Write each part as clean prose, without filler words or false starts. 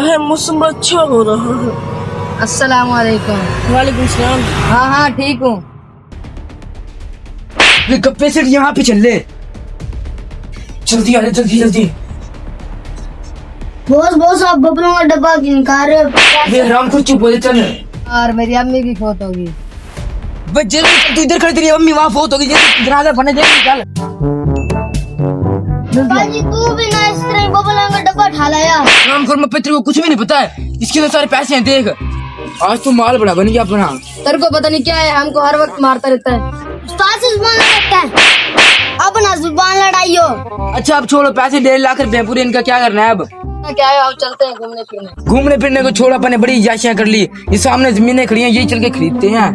है मौसम अच्छा हो रहा है। अस्सलाम वालेकुम। वालेकुम सलाम। हाँ हाँ ठीक हूँ। गप्पे से यहाँ पे चल ले, जल्दी आ जा, जल्दी जल्दी। बॉस आप बबलों का डब्बा क्यों खा रहे हो? ये राम को चुप हो जा, चल। और मेरी अम्मी की फौत होगी। बस जल्दी चल, तू इधर खड़ी, तेरी मम्मी वहाँ फोत होगी, जल्दी जनाजा पढ़ने जल्दी चल। बाजी तू भी ना इस तरह बबलों का डब्बा उठा लाया। राम को तेरे को कुछ भी नहीं पता है, इसके तो सारे पैसे हैं, देख आज तो माल बड़ा बन गया अपना। तेरे को पता नहीं क्या है, हमको हर वक्त मारता रहता है। उस्ताद से जुबान लड़ाता है, अब ना जुबान लड़ाइयो। अच्छा अब छोड़ो, पैसे 1.5 लाख रुपए पूरे, इनका क्या करना है अब? क्या है, अब चलते हैं घूमने फिरने। घूमने फिरने को छोड़, अपने बड़ी याशियां कर ली, ये सामने जमीनें खड़ी हैं, यही चल के खरीदते हैं।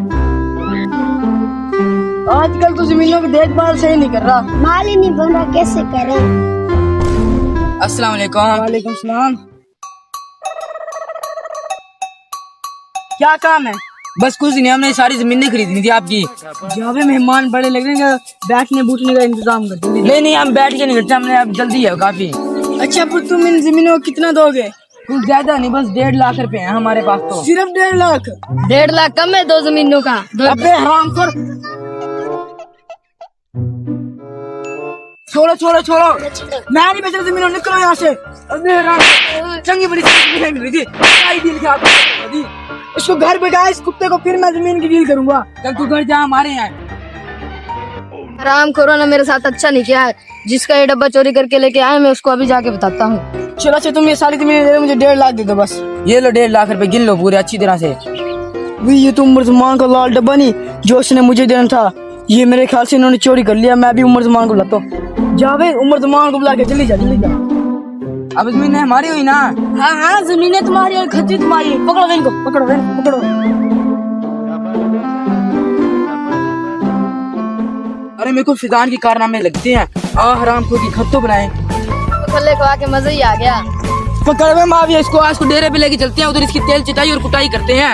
आजकल तो जमीनों की देखभाल सही नहीं कर रहा। माल ही नहीं बन रहा, कैसे करें? अस्सलाम वालेकुम। वालेकुम सलाम। क्या काम है? बस कुछ नहीं, हमने सारी जमीनें खरीदनी थी आपकी। जावे मेहमान बड़े लग रहे हैं, बैठने बैठने का इंतजाम कर दो। नहीं हम बैठ के नहीं करते, हमने अब जल्दी है काफी। अच्छा पर तुम इन जमीनों को कितना दोगे? कुछ ज्यादा नहीं, बस 1.5 लाख रुपए हैं हमारे पास तो। सिर्फ 1.5 लाख? 1.5 लाख कम है दो जमीनों का। अबे हराम खोर, छोड़ो छोड़ो छोड़ो, मैं नहीं बेच रहा जमीनों, निकलो यहाँ से। अबे हराम, चंगी बड़ी जमीन मिली थी, क्या ही डील थी। इसको घर भगा, इस कुत्ते को फिर मैं जमीन की डील करूंगा। चल तू घर जा, हमारे यहाँ। आराम करो ना, मेरे साथ अच्छा नहीं किया है। जिसका ये डब्बा चोरी करके लेके आए, मैं उसको अभी जाके बताता हूँ। चलो अच्छा तुम ये सारी जमीन दे दो, मुझे 1.5 लाख दे दो बस। ये लो 1.5 लाख रुपए, गिन लो पूरे अच्छी तरह से। ये तो उमर जमान का लाल डब्बा नहीं जो उसने मुझे देना था, ये मेरे ख्याल से इन्होंने चोरी कर लिया। मैं भी उमर जमान को बुलाता हूँ। जावे उमर जमान को बुला के जल्दी जा जल्दी जा। अब जमीनें हमारी हुई ना? हाँ हाँ जमीनें तुम्हारी और खर्चे तुम्हारी। पकड़ो इनको, पकड़ो इनको, पकड़ो। अरे मेरे को फिजान के कारनामे लगते हैं। हराम खोर की खत तो बनाए, खल्ले को आके मजा ही आ गया। पकड़ में माविया, इसको आज को डेरे पे लेके चलते हैं, उधर इसकी तेल चिटाई और कुटाई करते हैं।